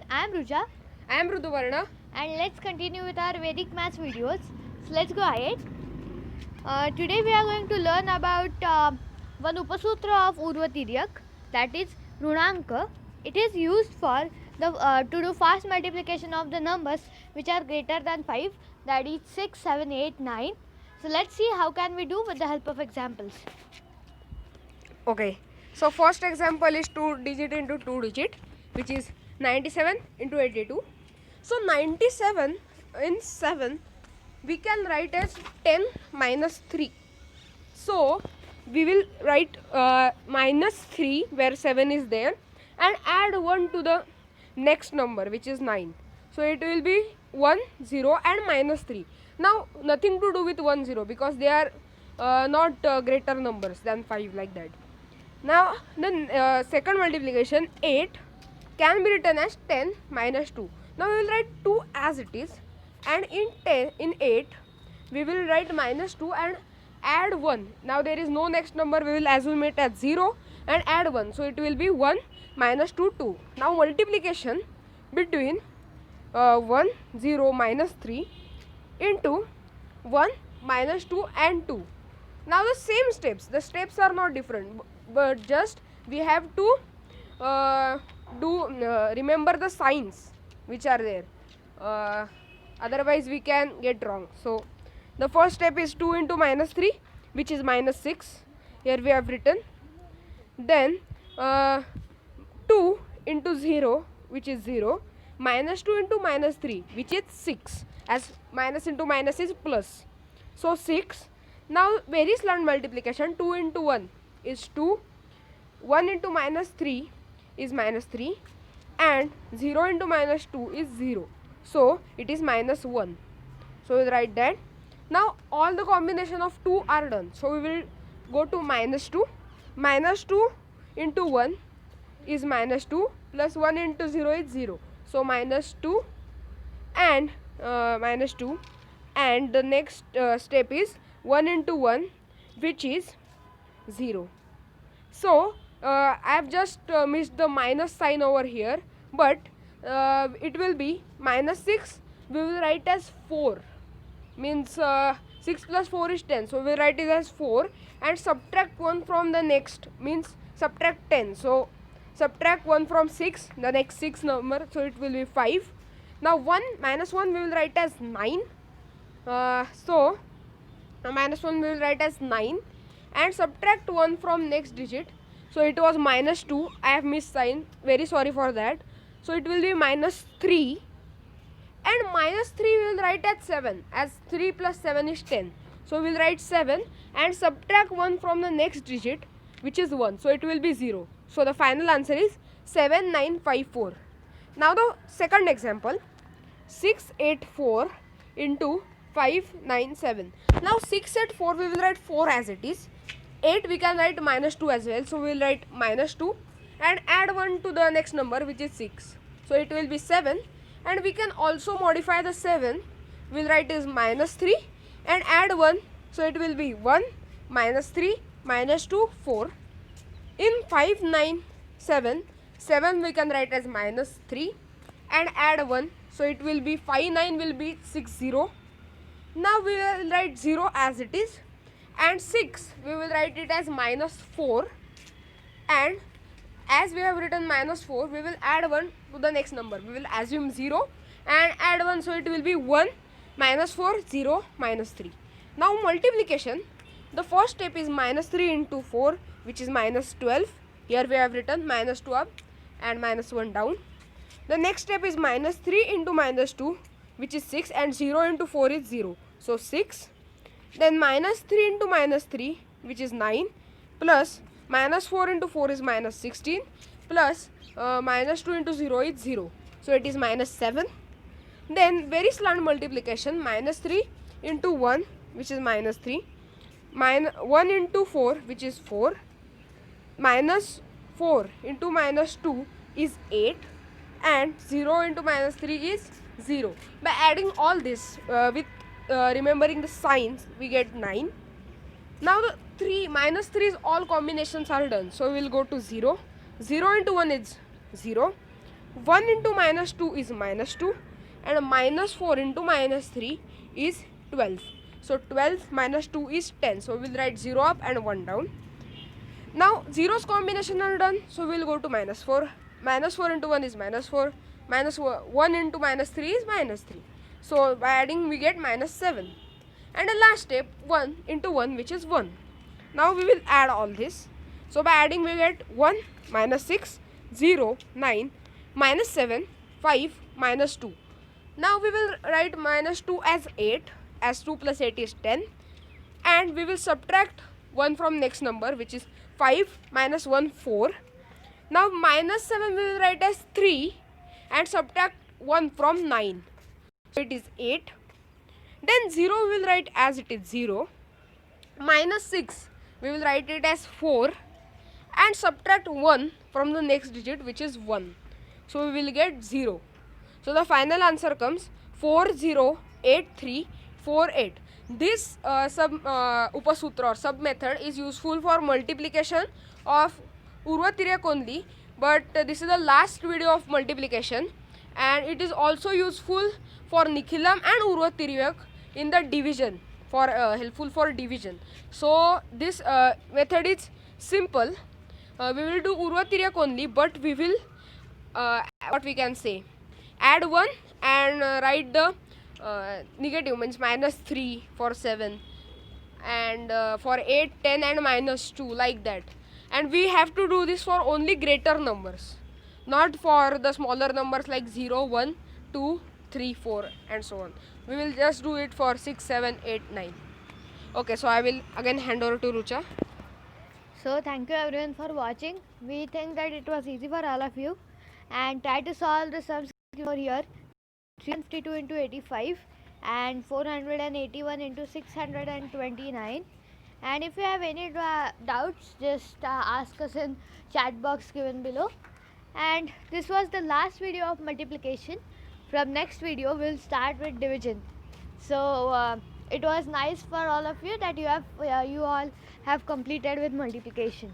I am Ruja. I am Rutuvarna. And let's continue with our Vedic maths videos. So let's go ahead. Today we are going to learn about one Upasutra of Urvatiryak, that is Runanka. It is used for to do fast multiplication of the numbers which are greater than 5, that is 6, 7, 8, 9. So let's see how can we do with the help of examples. Okay, so first example is 2 digit into 2 digit, which is 97 into 82. So 97 in 7 we can write as 10 minus 3. So we will write minus 3 where 7 is there and add 1 to the next number, which is 9. So it will be 1, 0 and minus 3. Now nothing to do with 1, 0 because they are not greater numbers than 5, like that. Now the second multiplication, 8, can be written as 10 minus 2. Now we will write 2 as it is, and in 8 we will write minus 2 and add 1. Now there is no next number, we will assume it as 0 and add 1. So it will be 1 minus 2, 2. Now multiplication between 1, 0 minus 3 into 1 minus 2 and 2. Now the same steps, the steps are not different, but just we have to remember the signs which are there, otherwise we can get wrong. So the first step is 2 into minus 3, which is minus 6, here we have written. Then 2 into 0, which is 0, minus 2 into minus 3, which is 6, as minus into minus is plus, so 6. Now very slant multiplication, 2 into 1 is 2, 1 into minus 3 is minus 3 and 0 into minus 2 is 0, so it is minus 1. So we will write that. Now all the combination of 2 are done, so we will go to minus 2. Minus 2 into 1 is minus 2 plus 1 into 0 is 0, so minus 2 and minus 2, and the next step is 1 into 1, which is 0. So I have just missed the minus sign over here, but it will be minus 6, we will write as 4, means 6 plus 4 is 10, so we will write it as 4 and subtract 1 from the next, means subtract 10. So subtract 1 from 6, the next 6 number, so it will be 5. Now 1 minus 1 we will write as 9, so minus 1 we will write as 9 and subtract 1 from next digit, so it was minus 2, I have missed sign, very sorry for that. So it will be minus 3 and minus 3 we will write as 7, as 3 plus 7 is 10, so we will write 7 and subtract 1 from the next digit, which is 1, so it will be 0. So the final answer is 7954. Now the second example, 684 into 597. Now 684 we will write 4 as it is, 8 we can write minus 2 as well, so we will write minus 2 and add 1 to the next number, which is 6, so it will be 7. And we can also modify the 7, we will write is minus 3 and add 1, so it will be 1 minus 3 minus 2, 4. In 597, 7 we can write as minus 3 and add 1, so it will be 59 will be 60. Now we will write 0 as it is, and 6 we will write it as minus 4, and as we have written minus 4, we will add 1 to the next number, we will assume 0 and add 1, so it will be 1 minus 4, 0 minus 3. Now multiplication, the first step is minus 3 into 4, which is minus 12, here we have written minus 2 up and minus 1 down. The next step is minus 3 into minus 2, which is 6, and 0 into 4 is 0, so 6. Then minus 3 into minus 3, which is 9, plus minus 4 into 4 is minus 16, plus minus 2 into 0 is 0, so it is minus 7. Then very slant multiplication, minus 3 into 1, which is minus 3, 1 into 4, which is 4, minus 4 into minus 2 is 8, and 0 into minus 3 is 0. By adding all this with remembering the signs, we get 9. Now the 3 minus 3 is all combinations are done, so we will go to 0. 0 into 1 is 0, 1 into minus 2 is minus 2, and minus 4 into minus 3 is 12. So 12 minus 2 is 10. So we will write 0 up and 1 down. Now zeros combination are done, so we will go to minus 4. Minus 4 into 1 is minus 4. Minus 1 into minus 3 is minus 3. So by adding we get minus 7. And the last step, 1 into 1, which is 1. Now we will add all this. So by adding we get 1, minus 6, 0, 9, minus 7, 5, minus 2. Now we will write minus 2 as 8, as 2 plus 8 is 10. And we will subtract 1 from next number, which is 5 minus 1, 4. Now minus 7 we will write as 3 and subtract 1 from 9. So it is 8. Then 0 we will write as it is 0. Minus 6 we will write it as 4 and subtract 1 from the next digit, which is 1. So we will get 0. So the final answer comes 408348. This upasutra or sub method is useful for multiplication of Urvatiryak only, but this is the last video of multiplication, and it is also useful for Nikhilam and Urvatiryak in the division, for helpful for division. So this method is simple. We will do Urvatiryak only, but we will what we can say, add 1 and write the negative, means minus 3 for 7, and for 8, 10 and minus 2, like that. And we have to do this for only greater numbers, not for the smaller numbers like 0, 1, 2, 3, 4 and so on. We will just do it for 6, 7, 8, 9. Okay, so I will again hand over to Rucha. So thank you everyone for watching. We think that it was easy for all of you, and try to solve the sums over here. 352 into 85 and 481 into 629. And if you have any doubts, just ask us in chat box given below. And this was the last video of multiplication. From next video we'll start with division. So it was nice for all of you that you all have completed with multiplication.